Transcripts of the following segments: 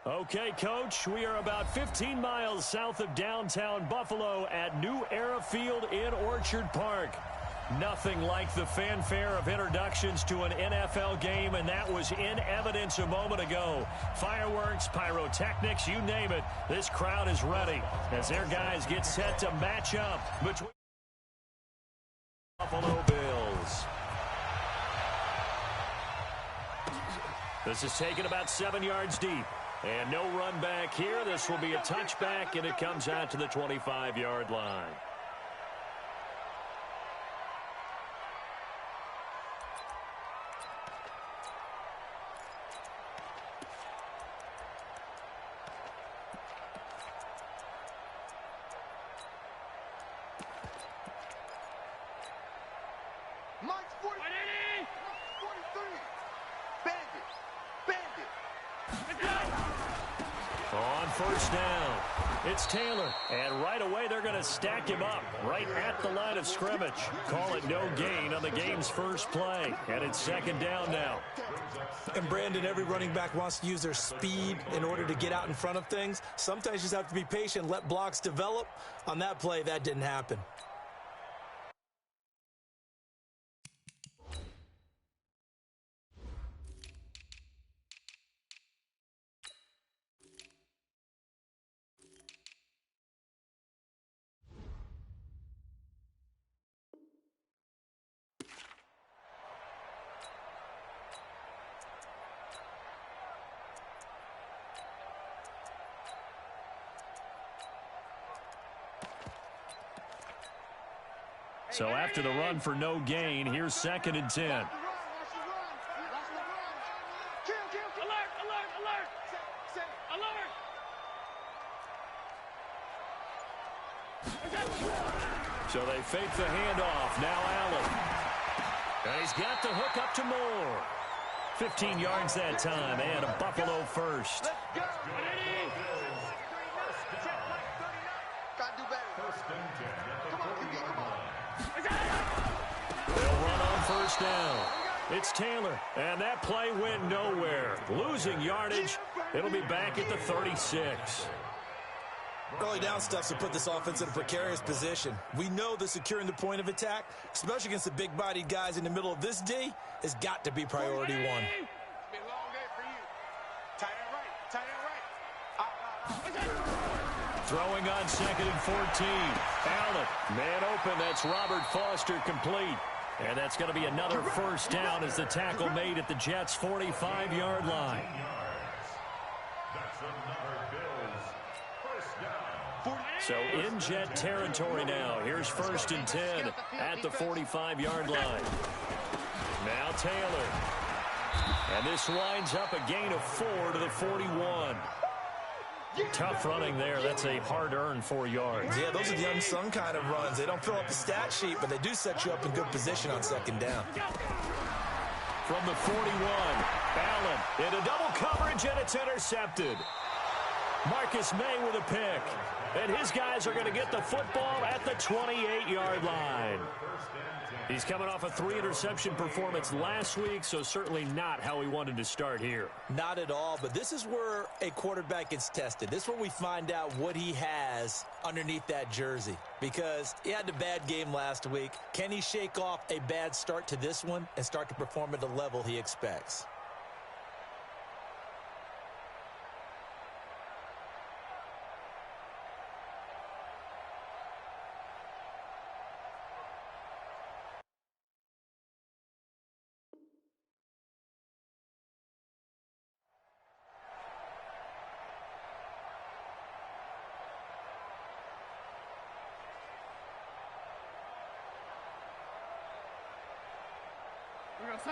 Okay, Coach, we are about 15 miles south of downtown Buffalo at New Era Field in Orchard Park. Nothing like the fanfare of introductions to an NFL game, and that was in evidence a moment ago. Fireworks, pyrotechnics, you name it. This crowd is ready as their guys get set to match up between Buffalo Bills. This is taken about 7 yards deep. And no run back here. This will be a touchback, and it comes out to the 25-yard line. First down. It's Taylor. And right away, they're going to stack him up right at the line of scrimmage. Call it no gain on the game's first play. And it's second down now. And, Brandon, every running back wants to use their speed in order to get out in front of things. Sometimes you just have to be patient, let blocks develop. On that play, that didn't happen. So after the run for no gain, here's second and 10. So they fake the handoff. Now Allen. And he's got the hook up to Moore. 15 yards that time, and a Buffalo first. They'll run on first down. It's Taylor, and that play went nowhere. Losing yardage. It'll be back at the 36. Early down stuff to put this offense in a precarious position. We know that securing the point of attack, especially against the big-bodied guys in the middle of this D, has got to be priority one. It's been a long day for you. Tight end right. Tight end right. Throwing on second and 14. Allen, man open. That's Robert Foster complete. And that's going to be another first down as the tackle made at the Jets' 45-yard line. So in Jet territory now. Here's first and 10 at the 45-yard line. Now Taylor. And this winds up a gain of 4 to the 41. Tough running there. That's a hard-earned 4 yards. Yeah, those are the unsung kind of runs. They don't fill up the stat sheet, but they do set you up in good position on second down. From the 41, Allen into double coverage, and it's intercepted. Marcus May with a pick. And his guys are going to get the football at the 28-yard line. He's coming off a 3-interception performance last week, so certainly not how he wanted to start here. Not at all, but this is where a quarterback gets tested. This is where we find out what he has underneath that jersey, because he had a bad game last week. Can he shake off a bad start to this one and start to perform at the level he expects?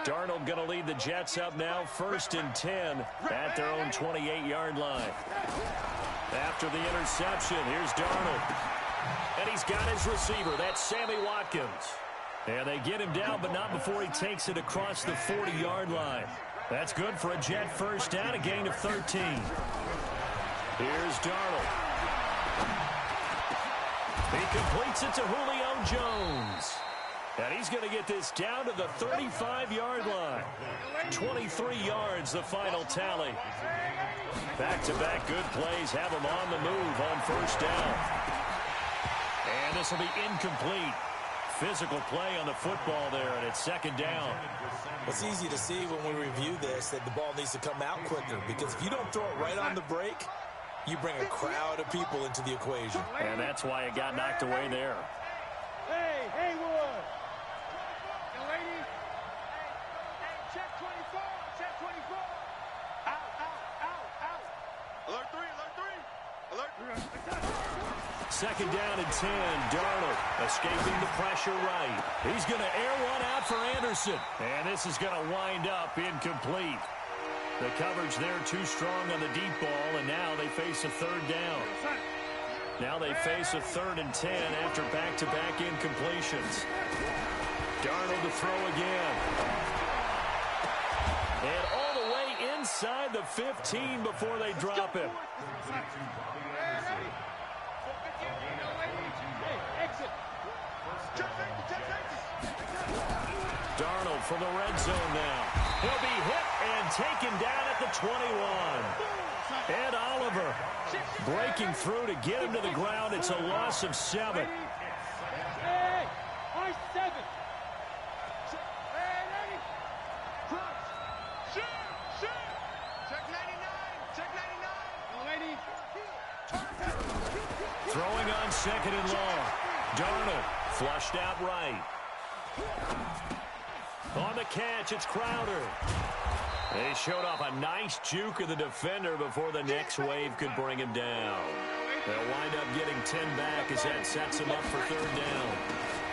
Darnold going to lead the Jets up now, first and 10 at their own 28-yard line. After the interception, here's Darnold. And he's got his receiver. That's Sammy Watkins. And they get him down, but not before he takes it across the 40-yard line. That's good for a Jet first down, a gain of 13. Here's Darnold. He completes it to Julio Jones. And he's going to get this down to the 35-yard line. 23 yards, the final tally. Back-to-back good plays have him on the move on first down. And this will be incomplete. Physical play on the football there, and it's second down. It's easy to see when we review this that the ball needs to come out quicker, because if you don't throw it right on the break, you bring a crowd of people into the equation. And that's why it got knocked away there. Hey, Haywood. The lady. Hey, check 24. Check 24. Out. Alert 3. Second down and 10. Darnold escaping the pressure right. He's going to air one out for Anderson. And this is going to wind up incomplete. The coverage there too strong on the deep ball, and now they face a third down. Now they face a 3rd and 10 after back-to-back incompletions. Darnold to throw again. And all the way inside the 15 before they drop him. Darnold from the red zone now. He'll be hit and taken down at the 21. Ed Oliver breaking through to get him to the ground. It's a loss of 7. Hey, 7. Shoot. Check 99. Throwing on second and long. Darnold flushed out right. On the catch, it's Crowder. They showed off a nice juke of the defender before the next wave could bring him down. They'll wind up getting 10 back as that sets him up for third down.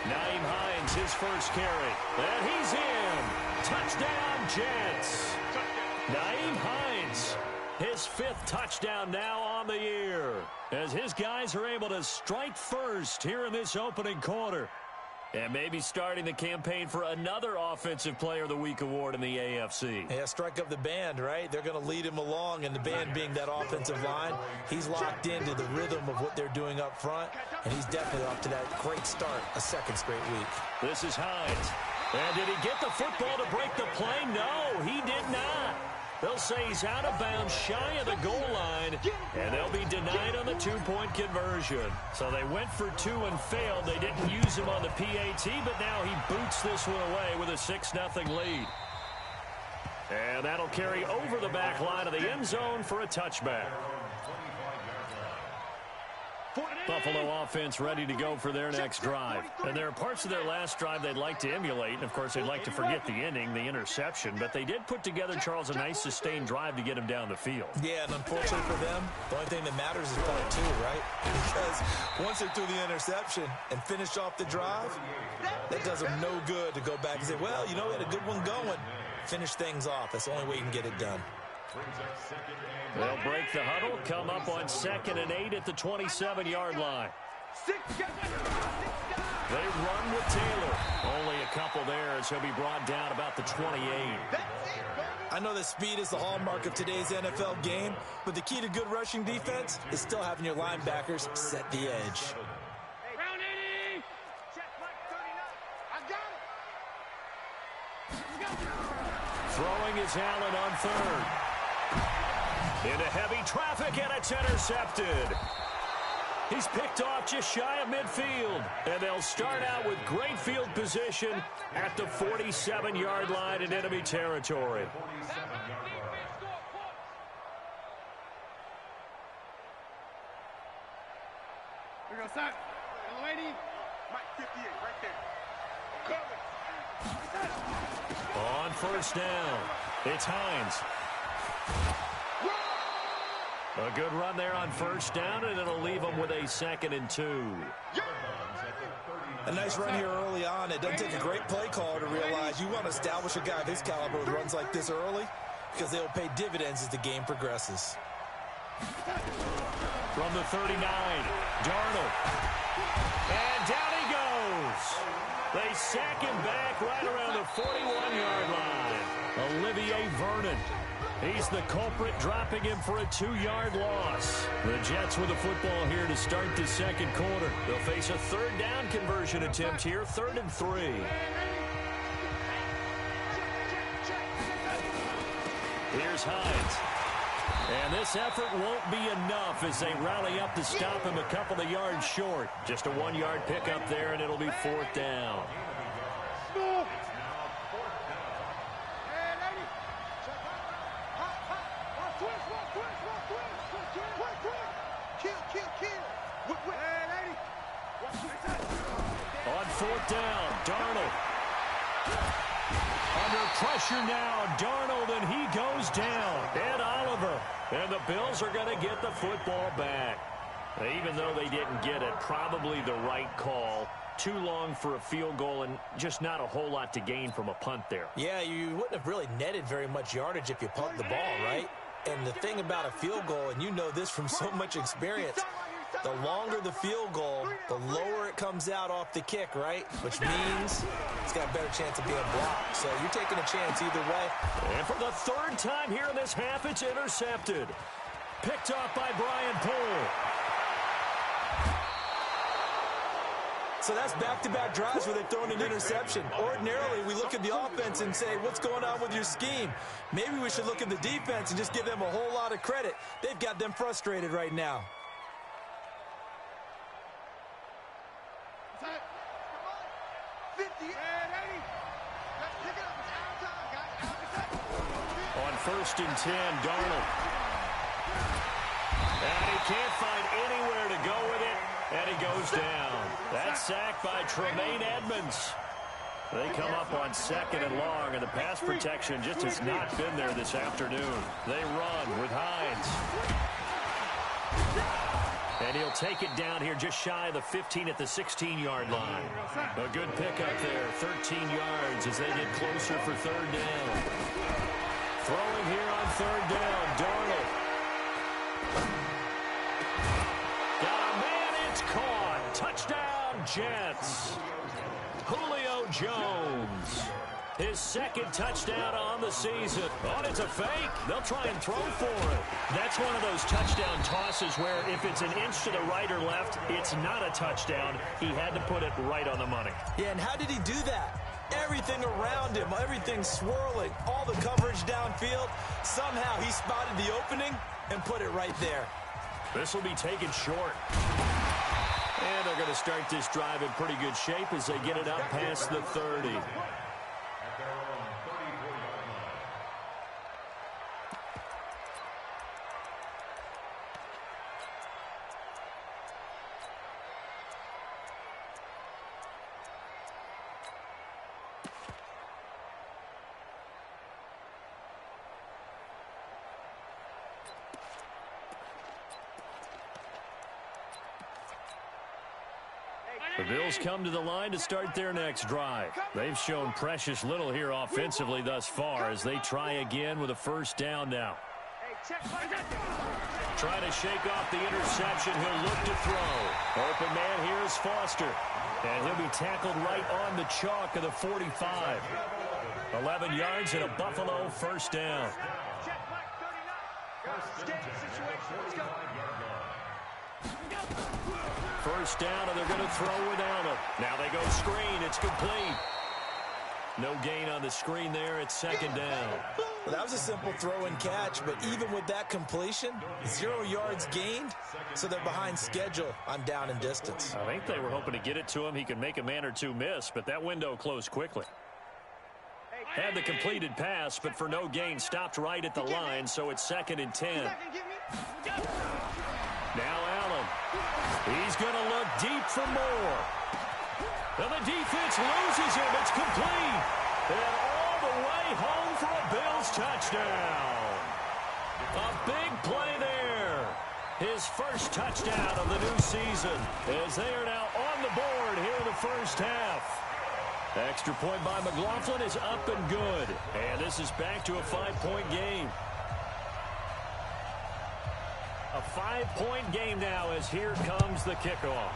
Nyheim Hines, his first carry. And he's in. Touchdown, Jets. Nyheim Hines, his 5th touchdown now on the year, as his guys are able to strike first here in this opening quarter. And maybe starting the campaign for another Offensive Player of the Week award in the AFC. Yeah, strike up the band, right? They're going to lead him along, and the band being that offensive line, he's locked into the rhythm of what they're doing up front, and he's definitely off to that great start, a 2nd straight week. This is Hines. And did he get the football to break the play? No, he did not. They'll say he's out of bounds, shy of the goal line, and they'll be denied on the 2-point conversion. So they went for 2 and failed. They didn't use him on the PAT, but now he boots this one away with a 6-0 lead. And that'll carry over the back line of the end zone for a touchback. Buffalo offense ready to go for their next drive. And there are parts of their last drive they'd like to emulate. And, of course, they'd like to forget the inning, the interception. But they did put together, Charles, a nice sustained drive to get him down the field. Yeah, and unfortunately for them, the only thing that matters is point 2, right? Because once they threw the interception and finished off the drive, that does them no good to go back and say, well, you know, we had a good one going. Finish things off. That's the only way you can get it done. They'll break the huddle, come up on 2nd and 8 at the 27-yard line. They run with Taylor. Only a couple there as he'll be brought down about the 28. I know that speed is the hallmark of today's NFL game, but the key to good rushing defense is still having your linebackers set the edge. Round 80. Check 39. I got it. Throwing is Allen on 3rd. Into heavy traffic, and it's intercepted. He's picked off just shy of midfield. And they'll start out with great field position at the 47-yard line in enemy territory. Here goes that. Lady. Mike 58 right there. On first down, it's Hines. A good run there on first down, and it'll leave them with a 2nd and 2. A nice run here early on. It doesn't take a great play caller to realize you want to establish a guy of his caliber with runs like this early, because they'll pay dividends as the game progresses. From the 39, Darnold. And down he goes. They sack him back right around the 41-yard line. Olivier Vernon. He's the culprit, dropping him for a 2-yard loss. The Jets with the football here to start the second quarter. They'll face a third down conversion attempt here, 3rd and 3. Here's Hines. And this effort won't be enough as they rally up to stop him a couple of yards short. Just a 1-yard pickup there, and it'll be 4th down. On 4th down, Darnold. Under pressure now, Darnold, and he goes down. Ed Oliver. And the Bills are going to get the football back. Even though they didn't get it, probably the right call. Too long for a field goal and just not a whole lot to gain from a punt there. Yeah, you wouldn't have really netted very much yardage if you pumped the ball, right? And the thing about a field goal, and you know this from so much experience, the longer the field goal, the lower it comes out off the kick, right? Which means it's got a better chance of being blocked. So you're taking a chance either way. And for the 3rd time here in this half, it's intercepted. Picked off by Brian Poole. So that's back-to-back drives where they've thrown an interception. Ordinarily, we look at the offense and say, what's going on with your scheme? Maybe we should look at the defense and just give them a whole lot of credit. They've got them frustrated right now. On 1st and 10, Darnold. And he can't find anywhere to go with it, and he goes down. That's sacked by Tremaine Edmonds. They come up on 2nd and long, and the pass protection just has not been there this afternoon. They run with Hines. And he'll take it down here just shy of the 15 at the 16-yard line. A good pickup there, 13 yards as they get closer for 3rd down. Throwing here on 3rd down, Darnold. Got a man, it's caught. Touchdown, Jets. Julio Jones. His 2nd touchdown on the season. Oh, it's a fake. They'll try and throw for it. That's one of those touchdown tosses where if it's an inch to the right or left, it's not a touchdown. He had to put it right on the money. Yeah, and how did he do that? Everything around him, everything swirling, all the coverage downfield. Somehow he spotted the opening and put it right there. This will be taken short. And they're going to start this drive in pretty good shape as they get it up past the 30. The Bills come to the line to start their next drive. They've shown precious little here offensively thus far as they try again with a 1st down now. Trying to shake off the interception. He'll look to throw. Open man here is Foster. And he'll be tackled right on the chalk of the 45. 11 yards and a Buffalo 1st down. First down, and they're going to throw without him. Now they go screen. It's complete. No gain on the screen there. It's 2nd down. Well, that was a simple throw and catch, but even with that completion, 0 yards gained, so they're behind schedule on down and distance. I think they were hoping to get it to him. He could make a man or two miss, but that window closed quickly. Had the completed pass, but for no gain, stopped right at the line, so it's 2nd and 10. Now Allen. He's going to look deep for more. And the defense loses him. It's complete. And all the way home for a Bills touchdown. A big play there. His first touchdown of the new season as they are now on the board here in the 1st half. Extra point by McLaughlin is up and good. And this is back to a 5-point game. A 5-point game now as here comes the kickoff.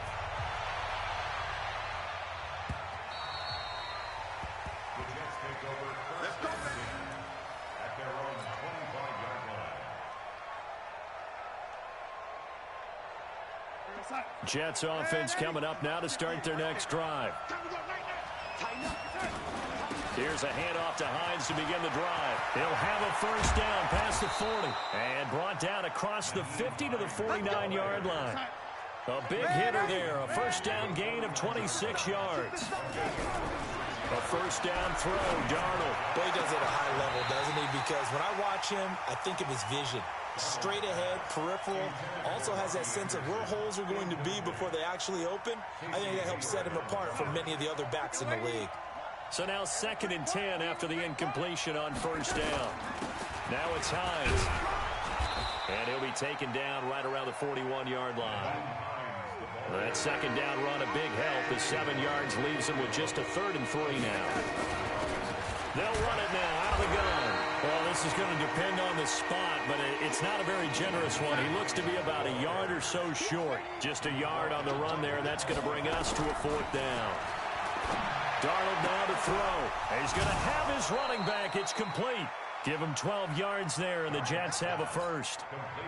Let's go, man. At their own 25-yard Jets offense coming up now to start their next drive. Here's a handoff to Hines to begin the drive. He'll have a first down past the 40 and brought down across the 50 to the 49-yard line. A big hitter there, a first down gain of 26 yards. A first down throw, Darnold. Boy, he does it at a high level, doesn't he? Because when I watch him, I think of his vision. Straight ahead, peripheral, also has that sense of where holes are going to be before they actually open. I think that helps set him apart from many of the other backs in the league. So now 2nd and 10 after the incompletion on first down. Now it's Hines. And he'll be taken down right around the 41-yard line. That second down run, a big help. The 7 yards leaves him with just a 3rd and 3 now. They'll run it now out of the gun. Well, this is going to depend on the spot, but it's not a very generous one. He looks to be about a yard or so short. Just a yard on the run there. That's going to bring us to a 4th down. Darnold now to throw. He's going to have his running back. It's complete. Give him 12 yards there, and the Jets have a first.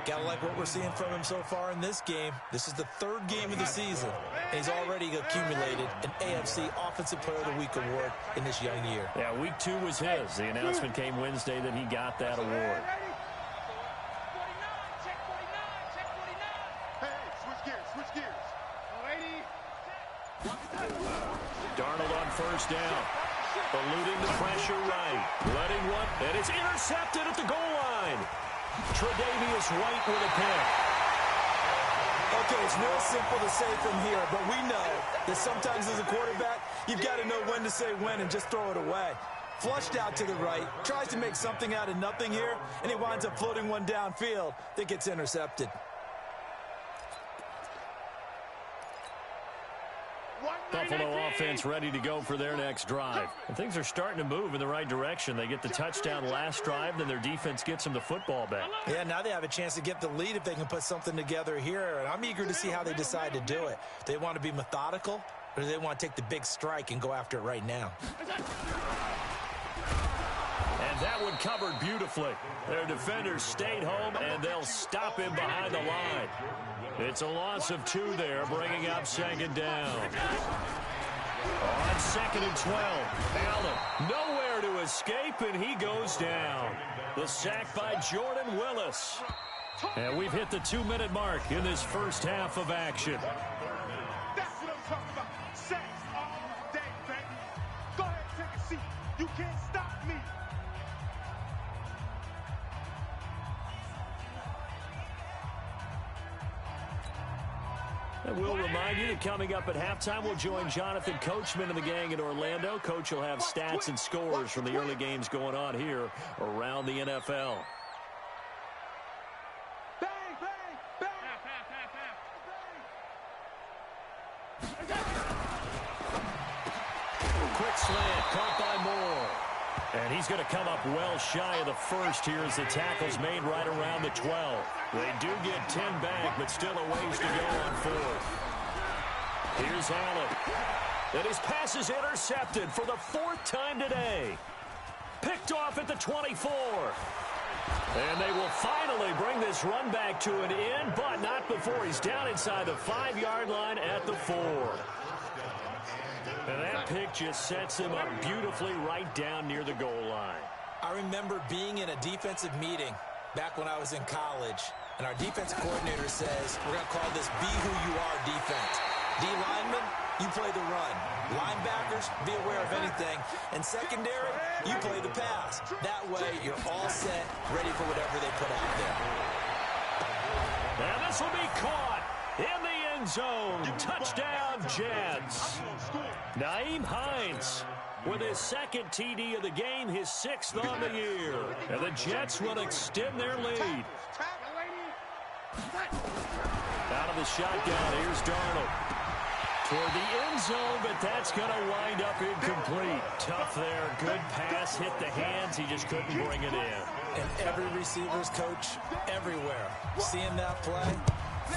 Gotta like what we're seeing from him so far in this game. This is the 3rd game of the season, and he's already accumulated an AFC Offensive Player of the Week award in this young year. Yeah, week 2 was his. The announcement came Wednesday that he got that award. Darnold on first down. Eluding the pressure right. Letting one. And it's intercepted at the goal line. Tre'Davious White with a pick. Okay, it's real simple to say from here, but we know that sometimes as a quarterback, you've got to know when to say when and just throw it away. Flushed out to the right, tries to make something out of nothing here, and he winds up floating one downfield that gets intercepted. Buffalo offense ready to go for their next drive. And things are starting to move in the right direction. They get the touchdown last drive, then their defense gets them the football back. Yeah, now they have a chance to get the lead if they can put something together here. And I'm eager to see how they decide to do it. Do they want to be methodical, or do they want to take the big strike and go after it right now? And that one covered beautifully. Their defenders stayed home, and they'll stop him behind the line. It's a loss of 2 there, bringing up 2nd down. On 2nd and 12, Allen nowhere to escape, and he goes down. The sack by Jordan Willis. And we've hit the 2-minute mark in this first half of action. That's what I'm talking about. Sacks all day, baby. Go ahead, take a seat. You can't stop me. And we'll remind you that coming up at halftime, we'll join Jonathan Coachman and the gang in Orlando. Coach will have stats and scores from the early games going on here around the NFL. Bang, bang, bang. Quick slant, caught by Moore. And he's going to come up well shy of the first here as the tackle's made right around the 12. They do get 10 back, but still a ways to go on 4th. Here's Allen. And his pass is intercepted for the 4th time today. Picked off at the 24. And they will finally bring this run back to an end, but not before he's down inside the 5-yard line at the 4. And that pick just sets him up beautifully right down near the goal line. I remember being in a defensive meeting back when I was in college, and our defense coordinator says, we're going to call this Be Who You Are defense. D linemen, you play the run. Linebackers, be aware of anything. And secondary, you play the pass. That way, you're all set, ready for whatever they put out there. And this will be caught in the end zone. Touchdown, Jets. Nyheim Hines with his 2nd TD of the game, his 6th on the year. And the Jets will extend their lead. Out of the shotgun, here's Darnold. Toward the end zone, but that's going to wind up incomplete. Tough there. Good pass. Hit the hands. He just couldn't bring it in. And every receiver's coach everywhere. Seeing that play,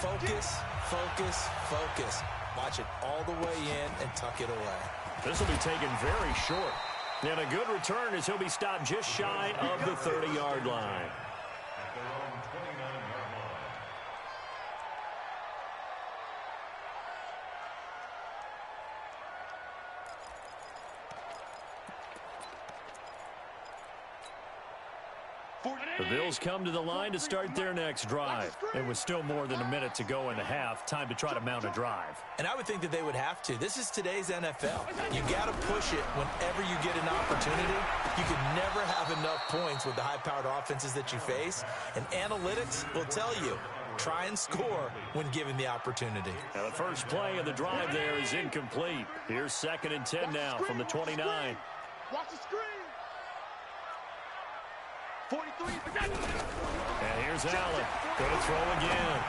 focus, focus, focus. Watch it all the way in and tuck it away. This will be taken very short. And a good return as he'll be stopped just shy of the 30-yard line. The Bills come to the line to start their next drive. It was still more than a minute to go in the half. Time to try to mount a drive. And I would think that they would have to. This is today's NFL. You got to push it whenever you get an opportunity. You can never have enough points with the high-powered offenses that you face. And analytics will tell you, try and score when given the opportunity. Now the first play of the drive there is incomplete. Here's 2nd and 10 now from the 29. Watch the screen. 43. And here's Allen. Going to throw again.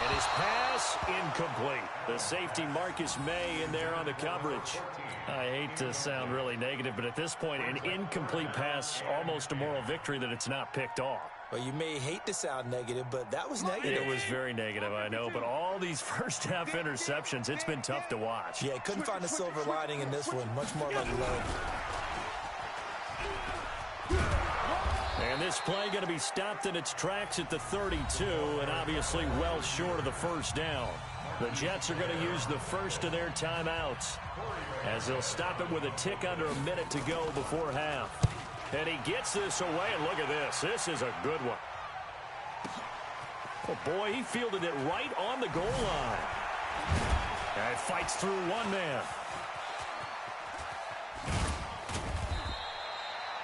And his pass incomplete. The safety Marcus May in there on the coverage. I hate to sound really negative, but at this point, an incomplete pass, almost a moral victory that it's not picked off. Well, you may hate to sound negative, but that was negative. It was very negative, I know, but all these first-half interceptions, it's been tough to watch. Yeah, couldn't find a silver lining in this one. Much more like lead. And this play going to be stopped in its tracks at the 32, and obviously well short of the first down. The Jets are going to use the first of their timeouts as they'll stop it with a tick under a minute to go before half. And he gets this away, and look at this. This is a good one. Oh, boy, he fielded it right on the goal line. And fights through one man.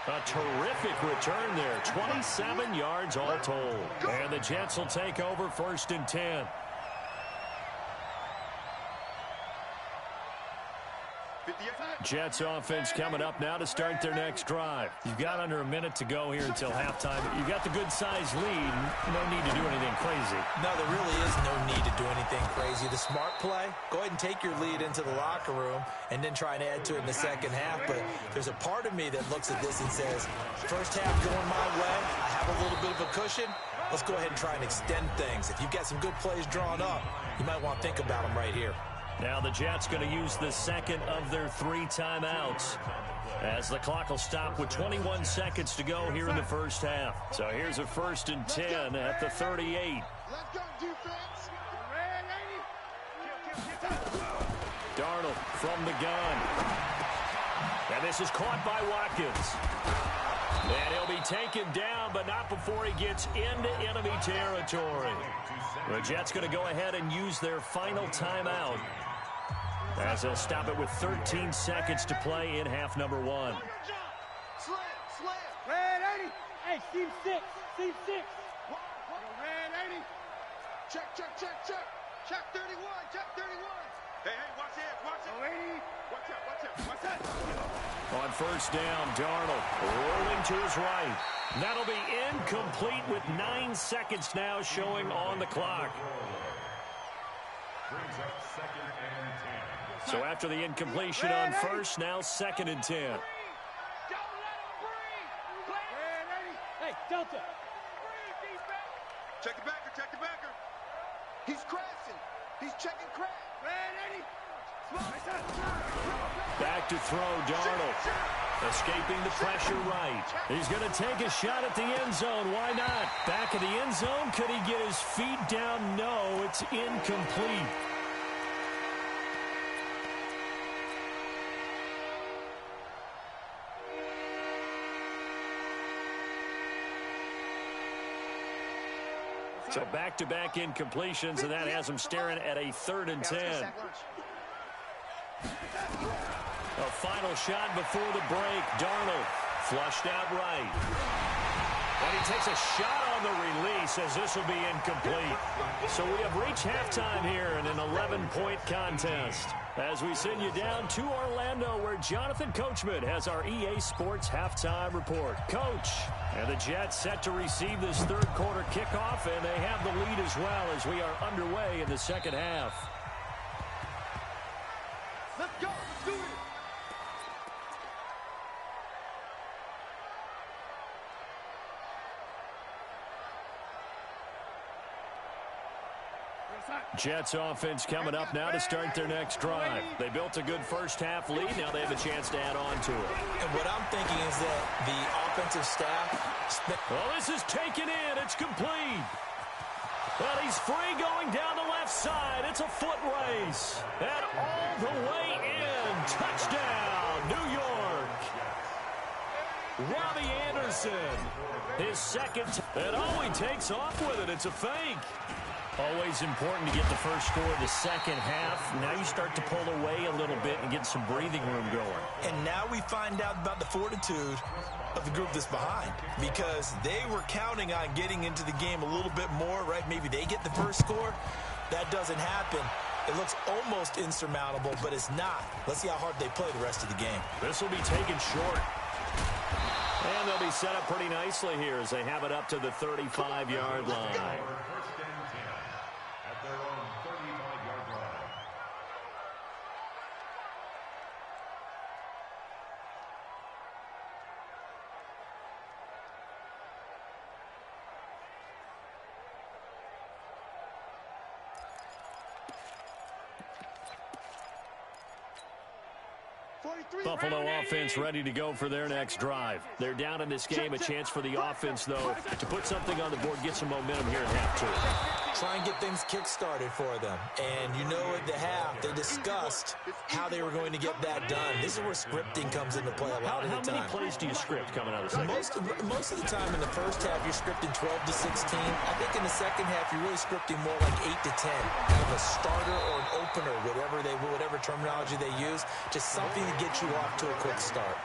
A terrific return there. 27 yards all told. And the Jets will take over 1st and 10. Jets offense coming up now to start their next drive. You've got under a minute to go here until halftime. You've got the good-sized lead. No need to do anything crazy. No, there really is no need to do anything crazy. The smart play, go ahead and take your lead into the locker room and then try and add to it in the second half. But there's a part of me that looks at this and says, first half going my way, I have a little bit of a cushion. Let's go ahead and try and extend things. If you've got some good plays drawn up, you might want to think about them right here. Now the Jets going to use the second of their 3 timeouts as the clock will stop with 21 seconds to go here in the first half. So here's a 1st and 10 at the 38. Let's go, defense. Darnold from the gun. And this is caught by Watkins. And he'll be taken down, but not before he gets into enemy territory. The Jets going to go ahead and use their final timeout as they'll stop it with 13 seconds to play in half number 1. Slam. Red 80. Hey, team 6. Team 6. Red 80. Check. Check 31. Check 31. Hey, watch it. Watch it. Watch that. On 1st down, Darnold rolling to his right. That'll be incomplete with 9 seconds now showing on the clock. So after the incompletion on 1st, now 2nd and 10. Hey, Delta. Check the backer. He's crashing. He's checking crash. Back to throw, Darnold. Escaping the pressure right. He's going to take a shot at the end zone. Why not? Back of the end zone. Could he get his feet down? No, it's incomplete. So back-to-back incompletions, and that has him staring at a 3rd and 10. A final shot before the break. Darnold flushed out right. And he takes a shot on the release as this will be incomplete. So we have reached halftime here in an 11-point contest as we send you down to Orlando where Jonathan Coachman has our EA Sports halftime report. Coach, and the Jets set to receive this 3rd quarter kickoff, and they have the lead as well as we are underway in the second half. Let's go. Let's do it. Jets offense coming up now to start their next drive. They built a good first half lead. Now they have a chance to add on to it. And what I'm thinking is that the offensive staff... Well, this is taken in. It's complete. Well, he's free going down the left side. It's a foot race. And all the way in. Touchdown, New York. Robbie Anderson. His second. And he takes off with it. It's a fake. Always important to get the first score of the second half. Now you start to pull away a little bit and get some breathing room going. And now we find out about the fortitude of the group that's behind, because they were counting on getting into the game a little bit more, right? Maybe they get the first score. That doesn't happen. It looks almost insurmountable, but it's not. Let's see how hard they play the rest of the game. This will be taken short. And they'll be set up pretty nicely here as they have it up to the 35-yard line. Buffalo offense ready to go for their next drive. They're down in this game. A chance for the offense, though, to put something on the board, get some momentum here at half two. Try and get things kick-started for them. And you know at the half, they discussed how they were going to get that done. This is where scripting comes into play a lot of the time. How many plays do you script coming out of the second? Most of the time in the first half, you're scripting 12 to 16. I think in the second half, you're really scripting more like 8 to 10. Kind of a starter or an opener, whatever terminology they use. Just something to get you off to a quick start.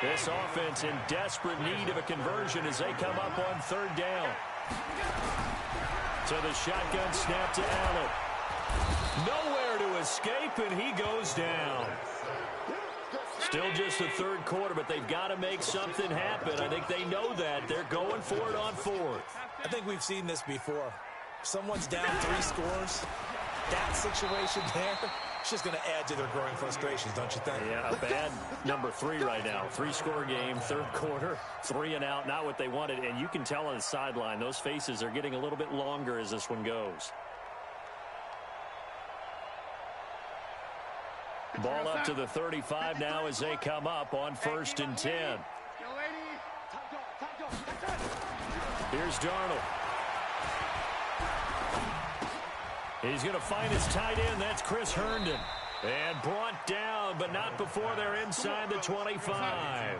This offense in desperate need of a conversion as they come up on third down. So the shotgun snap to Allen. Nowhere to escape, and he goes down. Still just the third quarter, but they've got to make something happen. I think they know that. They're going for it on fourth. I think we've seen this before. Someone's down 3 scores. That situation there, it's just going to add to their growing frustrations, don't you think? Yeah, a bad number 3 right now. 3-score game, third quarter, 3 and out, not what they wanted. And you can tell on the sideline, those faces are getting a little bit longer as this one goes. Ball up to the 35 now as they come up on 1st and 10. Here's Darnold. He's going to find his tight end. That's Chris Herndon. And brought down, but not before they're inside the 25.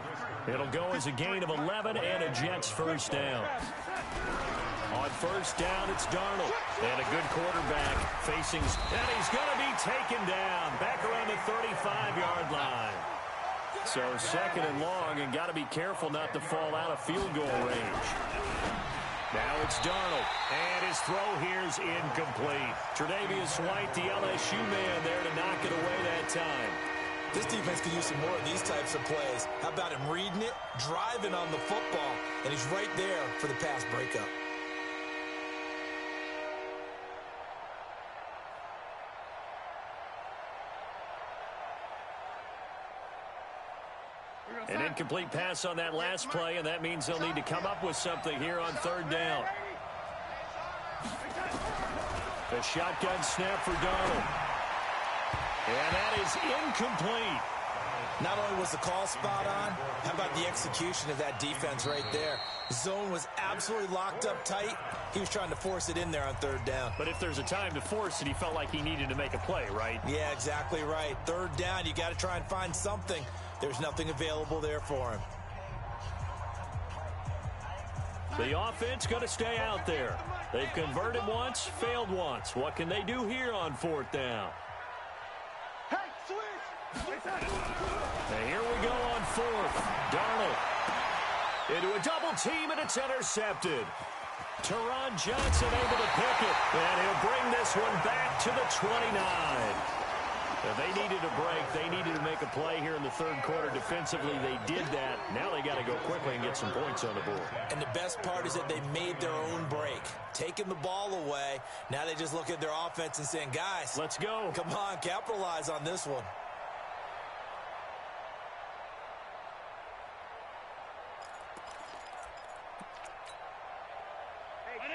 It'll go as a gain of 11 and a Jets first down. On first down, it's Darnold. And a good quarterback facing, and he's going to be taken down back around the 35-yard line. So second and long, and got to be careful not to fall out of field goal range. Now it's Darnold, and his throw here's incomplete. Tre'Davious White, the LSU man, there to knock it away that time. This defense could use some more of these types of plays. How about him reading it, driving on the football, and he's right there for the pass breakup. An incomplete pass on that last play, and that means they'll need to come up with something here on third down. The shotgun snap for Darnold. And that is incomplete. Not only was the call spot on, how about the execution of that defense right there? Zone was absolutely locked up tight. He was trying to force it in there on third down. But if there's a time to force it, he felt like he needed to make a play, right? Yeah, exactly right. Third down, you got to try and find something. There's nothing available there for him. The offense going to stay out there. They've converted once, failed once. What can they do here on fourth down? Hey, switch! And here we go on fourth. Darnold into a double team, and it's intercepted. Teron Johnson able to pick it, and he'll bring this one back to the 29. They needed a break. They needed to make a play here in the third quarter. Defensively, they did that. Now they got to go quickly and get some points on the board. And the best part is that they made their own break. Taking the ball away. Now they just look at their offense and saying, guys, let's go. Come on, capitalize on this one.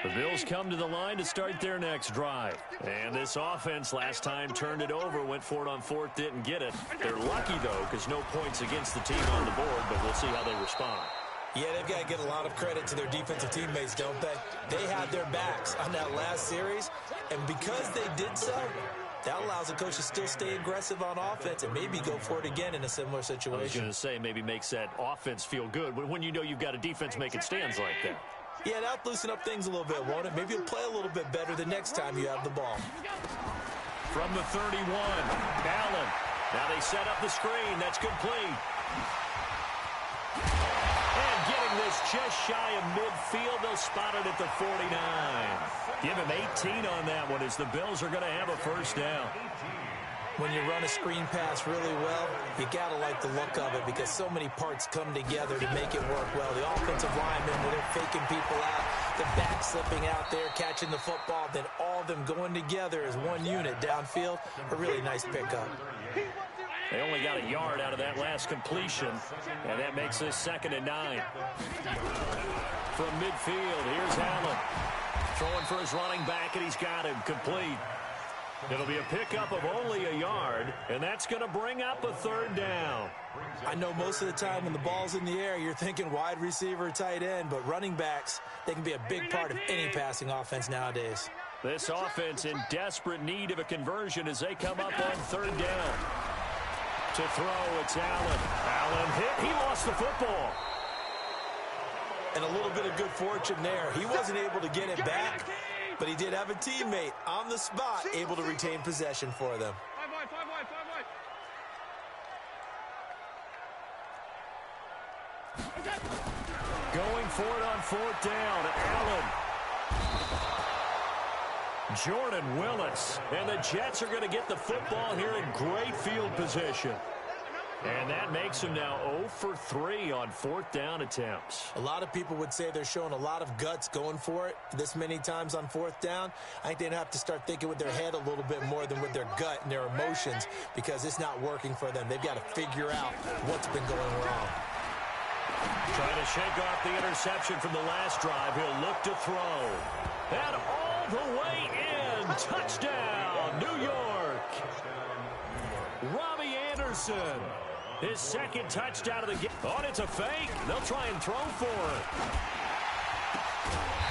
The Bills come to the line to start their next drive. And this offense last time turned it over, went for it on fourth, didn't get it. They're lucky, though, because no points against the team on the board, but we'll see how they respond. Yeah, they've got to get a lot of credit to their defensive teammates, don't they? They had their backs on that last series, and because they did so, that allows the coach to still stay aggressive on offense and maybe go for it again in a similar situation. I was going to say maybe makes that offense feel good when you know you've got a defense making stands like that. Yeah, that'll loosen up things a little bit, won't it? Maybe you'll play a little bit better the next time you have the ball. From the 31, Allen. Now they set up the screen. That's complete. And getting this just shy of midfield. They'll spot it at the 49. Give him 18 on that one as the Bills are going to have a first down. When you run a screen pass really well, you got to like the look of it because so many parts come together to make it work well. The offensive linemen, where they're faking people out, the back slipping out there, catching the football, then all of them going together as one unit downfield. A really nice pickup. They only got a yard out of that last completion, and that makes this 2nd and 9. From midfield, here's Allen. Throwing for his running back, and he's got him complete. It'll be a pickup of only a yard, and that's going to bring up a 3rd down. I know most of the time when the ball's in the air, you're thinking wide receiver, tight end, but running backs, they can be a big part of any passing offense nowadays. This offense in desperate need of a conversion as they come up on 3rd down. To throw, it's Allen. Allen hit. He lost the football. And a little bit of good fortune there. He wasn't able to get it back, but he did have a teammate on the spot able to retain possession for them. 5 wide, 5 wide, 5 wide. Going for it on 4th down. Allen. Jordan Willis. And the Jets are going to get the football here in great field position. And that makes them now 0 for 3 on 4th down attempts. A lot of people would say they're showing a lot of guts going for it this many times on 4th down. I think they'd have to start thinking with their head a little bit more than with their gut and their emotions because it's not working for them. They've got to figure out what's been going wrong. Trying to shake off the interception from the last drive. He'll look to throw. And all the way in. Touchdown, New York. Robbie Anderson. His 2nd touchdown of the game. Oh, and it's a fake. They'll try and throw for it.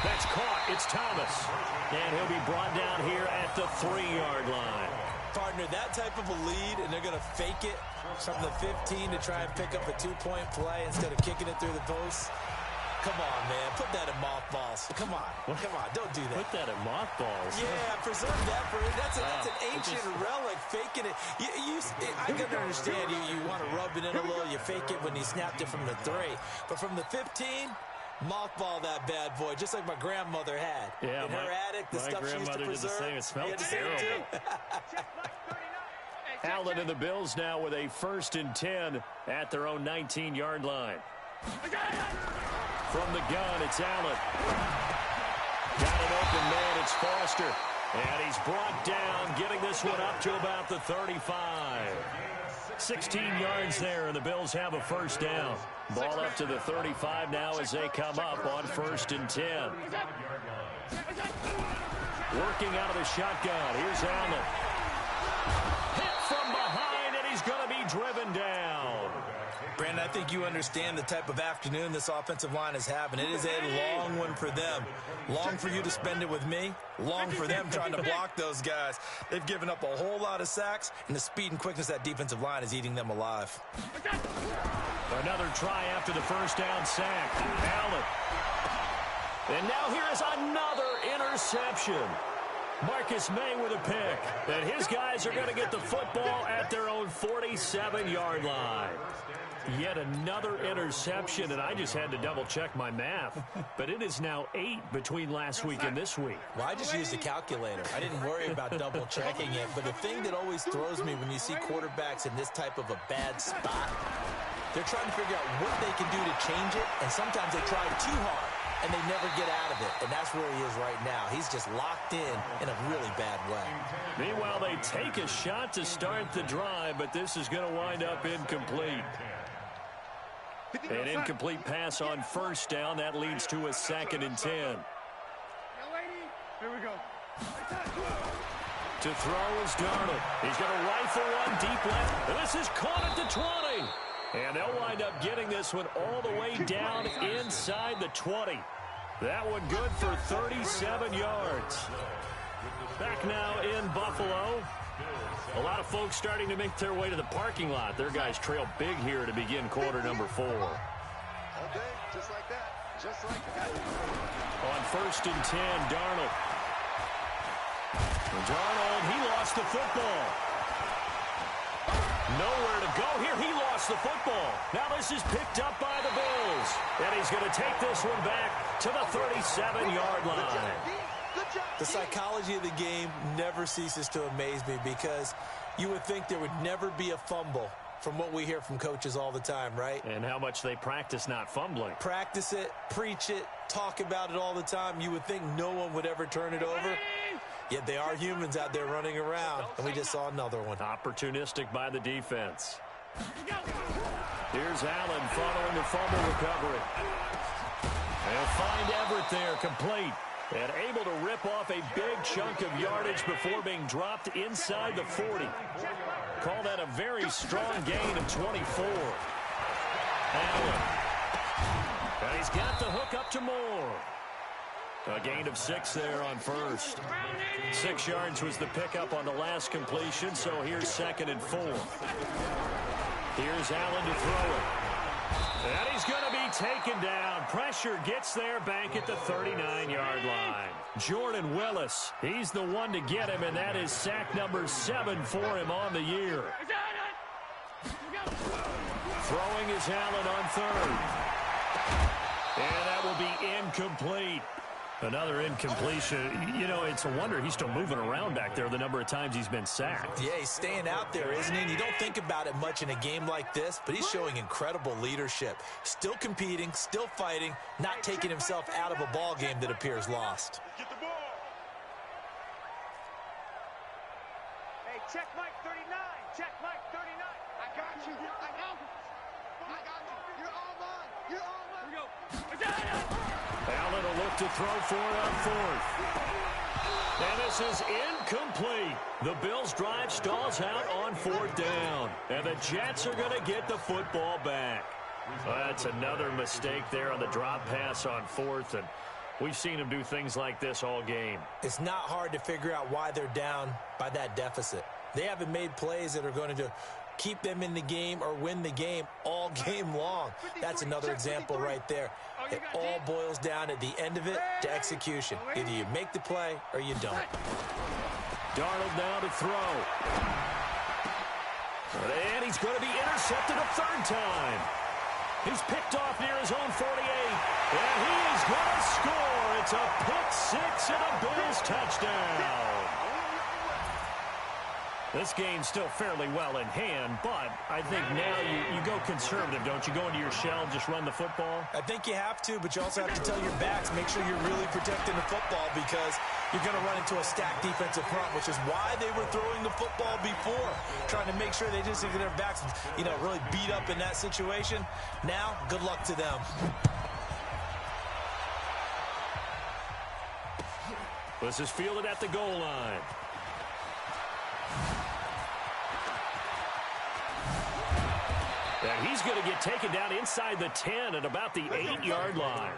That's caught. It's Thomas. And he'll be brought down here at the 3-yard line. Partner, that type of a lead, and they're going to fake it from the 15 to try and pick up a 2-point play instead of kicking it through the post. Come on, man. Put that in mothballs. Come on. Come on. Don't do that. Put that in mothballs. Yeah, preserve that for it. That's an ancient relic. Faking it. I can understand you want to rub it in a little. You fake it when he snapped it from the 3. But from the 15, mothball that bad boy, just like my grandmother had. Yeah, in her attic, the stuff she used to preserve. Did the same. It smelled terrible. Allen and the Bills now with a 1st and 10 at their own 19-yard line. From the gun, it's Allen. Got an open man, it's Foster. And he's brought down, getting this one up to about the 35. 16 yards there, and the Bills have a 1st down. Ball up to the 35 now as they come up on 1st and 10. Working out of the shotgun, here's Allen. Hit from behind, and he's going to be driven down. Brandon, I think you understand the type of afternoon this offensive line is having. It is a long one for them. Long for you to spend it with me. Long for them trying to block those guys. They've given up a whole lot of sacks, and the speed and quickness of that defensive line is eating them alive. Another try after the 1st down sack. Allen. And now here is another interception. Marcus May with a pick. And his guys are going to get the football at their own 47-yard line. Yet another interception, and I just had to double-check my math. But it is now 8 between last week and this week. Well, I just used a calculator. I didn't worry about double-checking it. But the thing that always throws me when you see quarterbacks in this type of a bad spot, they're trying to figure out what they can do to change it, and sometimes they try too hard, and they never get out of it. And that's where he is right now. He's just locked in a really bad way. Meanwhile, they take a shot to start the drive, but this is going to wind up incomplete. An incomplete pass on 1st down. That leads to a 2nd and 10. Here we go. To throw is Darnold. He's going to rifle one deep left. And this is caught at the 20. And they'll wind up getting this one all the way down inside the 20. That one good for 37 yards. Back now in Buffalo. A lot of folks starting to make their way to the parking lot. Their guys trail big here to begin quarter number 4. Okay, just like that. Just like that. On 1st and 10, Darnold. Darnold, he lost the football. Nowhere to go here. He lost the football. Now this is picked up by the Bills. And he's going to take this one back to the 37-yard line. The psychology of the game never ceases to amaze me because you would think there would never be a fumble from what we hear from coaches all the time, right? And how much they practice not fumbling. Practice it, preach it, talk about it all the time. You would think no one would ever turn it over. Yet they are humans out there running around, and we just saw another one. Opportunistic by the defense. Here's Allen following the fumble recovery. They'll find Everett there, complete. And able to rip off a big chunk of yardage before being dropped inside the 40. Call that a very strong gain of 24. Allen. And he's got the hook up to Moore. A gain of 6 there on 1st. 6 yards was the pickup on the last completion, so here's 2nd and 4. Here's Allen to throw it. And he's going to be taken down. Pressure gets there back at the 39-yard line. Jordan Willis, he's the one to get him, and that is sack number 7 for him on the year. Throwing is Allen on 3rd. And that will be incomplete. Another incompletion. You know, it's a wonder he's still moving around back there the number of times he's been sacked. Yeah, he's staying out there, isn't he? And you don't think about it much in a game like this, but he's showing incredible leadership. Still competing, still fighting, not taking himself out of a ball game that appears lost. Get the ball. Hey, check Mike 39. Check Mike 39. I got you. I got you. You're all mine. You're all mine. Here we go. Allen will look to throw for it on 4th. And this is incomplete. The Bills' drive stalls out on 4th down. And the Jets are going to get the football back. That's another mistake there on the drop pass on 4th. And we've seen them do things like this all game. It's not hard to figure out why they're down by that deficit. They haven't made plays that are going to keep them in the game or win the game all game long. That's another example right there. It all boils down at the end of it to execution. Either you make the play or you don't. Darnold now to throw. And he's going to be intercepted a 3rd time. He's picked off near his own 48. And he's going to score. It's a pick 6 and a Bills touchdown. This game's still fairly well in hand, but I think now you go conservative, don't you? Go into your shell, just run the football? I think you have to, but you also have to tell your backs, make sure you're really protecting the football because you're going to run into a stacked defensive front, which is why they were throwing the football before, trying to make sure they just get their backs, really beat up in that situation. Now, good luck to them. This is fielded at the goal line. And he's going to get taken down inside the 10 at about the 8-yard line.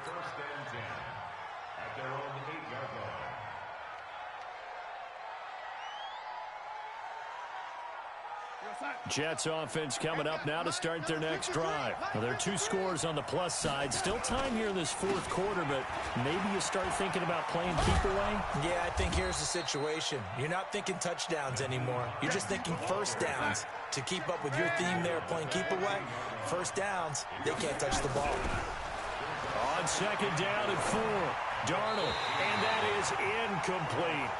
Jets offense coming up now to start their next drive. Well, there are 2 scores on the plus side. Still time here in this 4th quarter, but maybe you start thinking about playing keep away? Yeah, I think here's the situation. You're not thinking touchdowns anymore. You're just thinking 1st downs. To keep up with your theme there, playing keep away, 1st downs, they can't touch the ball. On 2nd down and 4, Darnold, and that is incomplete.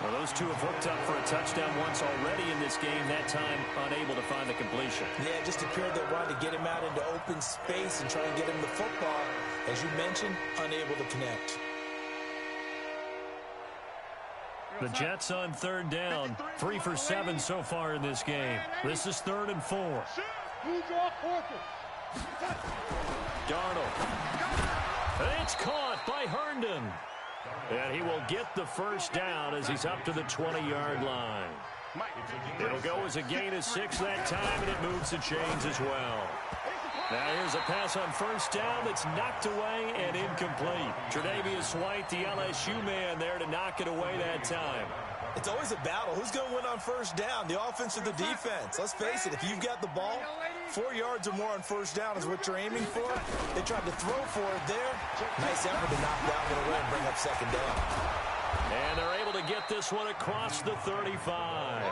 Well, those two have hooked up for a touchdown once already in this game, that time unable to find the completion. Yeah, it just appeared they wanted to get him out into open space and try and get him the football. As you mentioned, unable to connect. The Jets on 3rd down, 3 for 7 so far in this game. This is 3rd and 4. Darnold. It's caught by Herndon. And he will get the 1st down as he's up to the 20-yard line. It'll go as a gain of 6 that time, and it moves the chains as well. Now here's a pass on first down that's knocked away and incomplete. Tre'Davious White, the LSU man, there to knock it away that time. It's always a battle. Who's going to win on first down, the offense or the defense? Let's face it, if you've got the ball, 4 yards or more on first down is what you're aiming for. They tried to throw for it there. Nice effort to knock that one away and bring up second down. And they're able to get this one across the 35.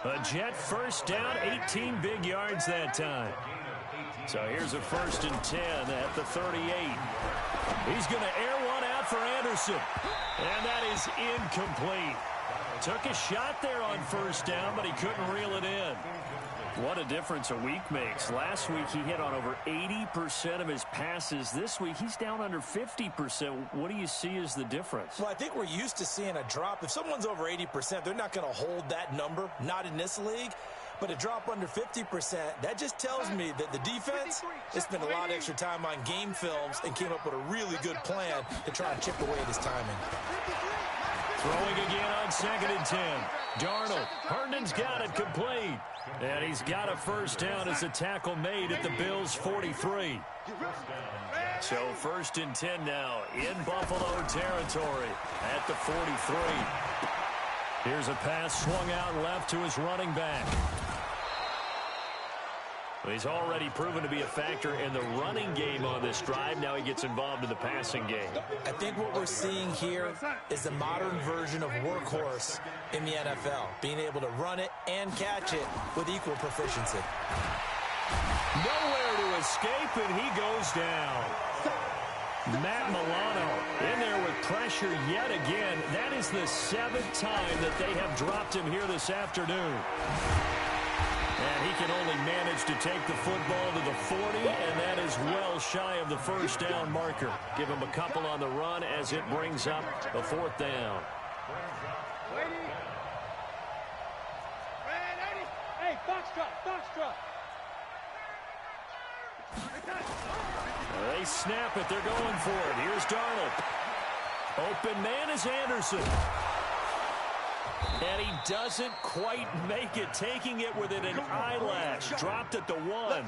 A Jet first down, 18 big yards that time. So here's a 1st and 10 at the 38. He's going to air one out for Anderson. And that is incomplete. Took a shot there on first down, but he couldn't reel it in. What a difference a week makes. Last week he hit on over 80% of his passes. This week he's down under 50%. What do you see as the difference? Well, I think we're used to seeing a drop. If someone's over 80%, they're not going to hold that number, not in this league. But a drop under 50%, that just tells me that the defense has spent a lot of extra time on game films and came up with a really good plan to try and chip away at his timing. Throwing again on 2nd and 10. Darnold. Herndon's got it complete. And he's got a first down as a tackle made at the Bills' 43. So 1st and 10 now in Buffalo territory at the 43. Here's a pass swung out left to his running back. He's already proven to be a factor in the running game on this drive. Now he gets involved in the passing game. I think what we're seeing here is the modern version of workhorse in the NFL, being able to run it and catch it with equal proficiency. Nowhere to escape, and he goes down. Matt Milano in there with pressure yet again. That is the 7th time that they have dropped him here this afternoon. And he can only manage to take the football to the 40, and that is well shy of the first down marker. Give him a couple on the run as it brings up a 4th down. Hey, foxtrot. They snap it. They're going for it. Here's Darnold. Open man is Anderson. And he doesn't quite make it, taking it within an eyelash. Dropped at the 1.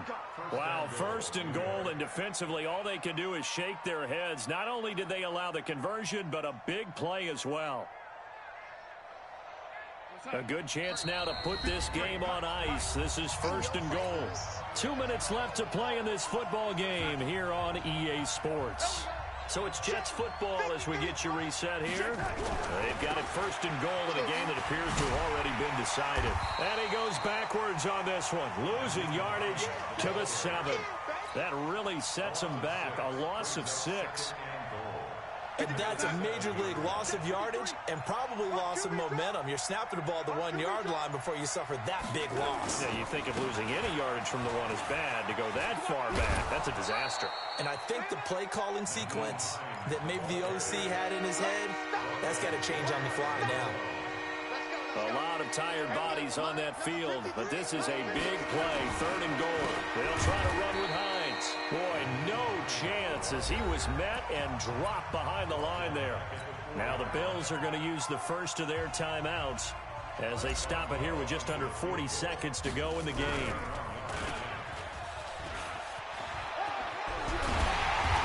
Wow, 1st and goal, and defensively all they can do is shake their heads. Not only did they allow the conversion, but a big play as well. A good chance now to put this game on ice. This is 1st and goal. 2 minutes left to play in this football game here on EA Sports. So it's Jets football as we get you reset here. They've got it 1st and goal in a game that appears to have already been decided. And he goes backwards on this one, losing yardage to the 7. That really sets him back, a loss of 6. And that's a major league loss of yardage and probably loss of momentum. You're snapping the ball at the 1-yard line before you suffer that big loss. Yeah, you think of losing any yardage from the 1 is bad. To go that far back, that's a disaster. And I think the play calling sequence that maybe the OC had in his head, that's got to change on the fly now. A lot of tired bodies on that field, but this is a big play, 3rd and goal. They'll try to run with Hines. Boy, no chance as he was met and dropped behind the line there. Now the Bills are going to use the first of their timeouts as they stop it here with just under 40 seconds to go in the game.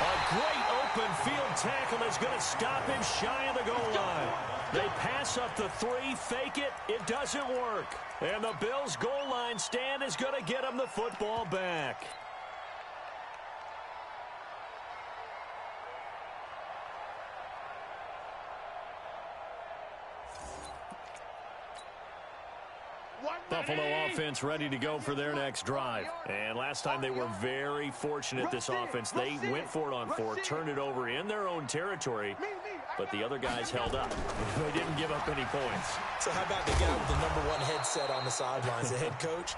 A great open field tackle is going to stop him shy of the goal line. They pass up the 3, fake it, it doesn't work. And the Bills' goal line stand is going to get them the football back. Buffalo offense ready to go for their next drive. And last time they were very fortunate, this offense. They went for it on 4, turned it over in their own territory, but the other guys held up. They didn't give up any points. So how about the guy with the #1 headset on the sidelines, the head coach?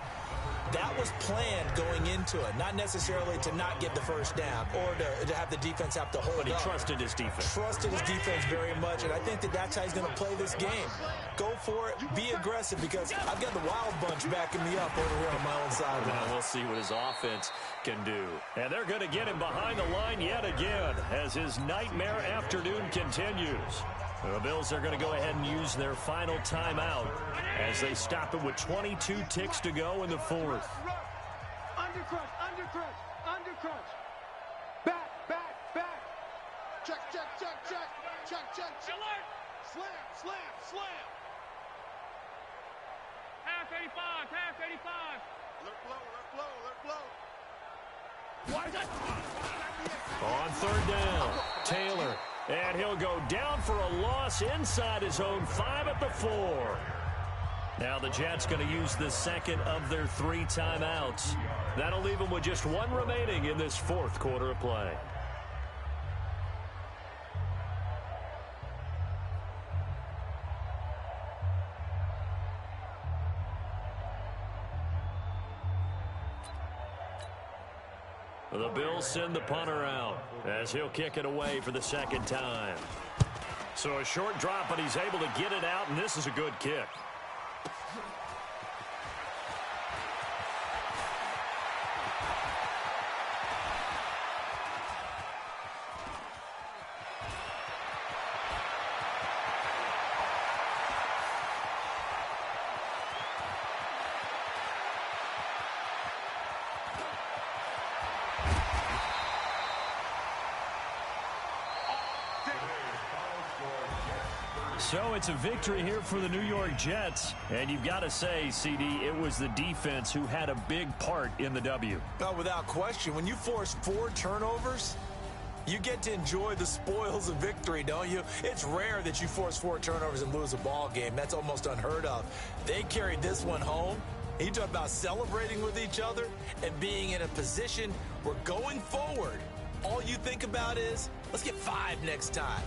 That was planned going into it, not necessarily to not get the first down or to have the defense have to hold up. But he trusted his defense. Trusted his defense very much, and I think that's how he's going to play this game. Go for it, be aggressive, because I've got the wild bunch backing me up over here on my own sideline. Now we'll see what his offense can do. And they're going to get him behind the line yet again as his nightmare afternoon continues. The Bills are going to go ahead and use their final timeout as they stop it with 22 ticks to go in the 4th. crunch, under crunch. Back, back, back. Check, check, check, check. Check, check, check. Alert. Slam, slam, slam. Half 85, half 85. Alert blow, alert blow, alert blow. Why is that? On third down, Taylor. And he'll go down for a loss inside his own 5 at the 4. Now the Jets going to use the second of their 3 timeouts. That'll leave them with just 1 remaining in this 4th quarter of play. The Bills send the punter out as he'll kick it away for the 2nd time. So a short drop, but he's able to get it out, and this is a good kick. So it's a victory here for the New York Jets. And you've got to say, CD, it was the defense who had a big part in the W. No, without question. When you force 4 turnovers, you get to enjoy the spoils of victory, don't you? It's rare that you force 4 turnovers and lose a ball game. That's almost unheard of. They carried this one home. You talk about celebrating with each other and being in a position where going forward, all you think about is, let's get 5 next time.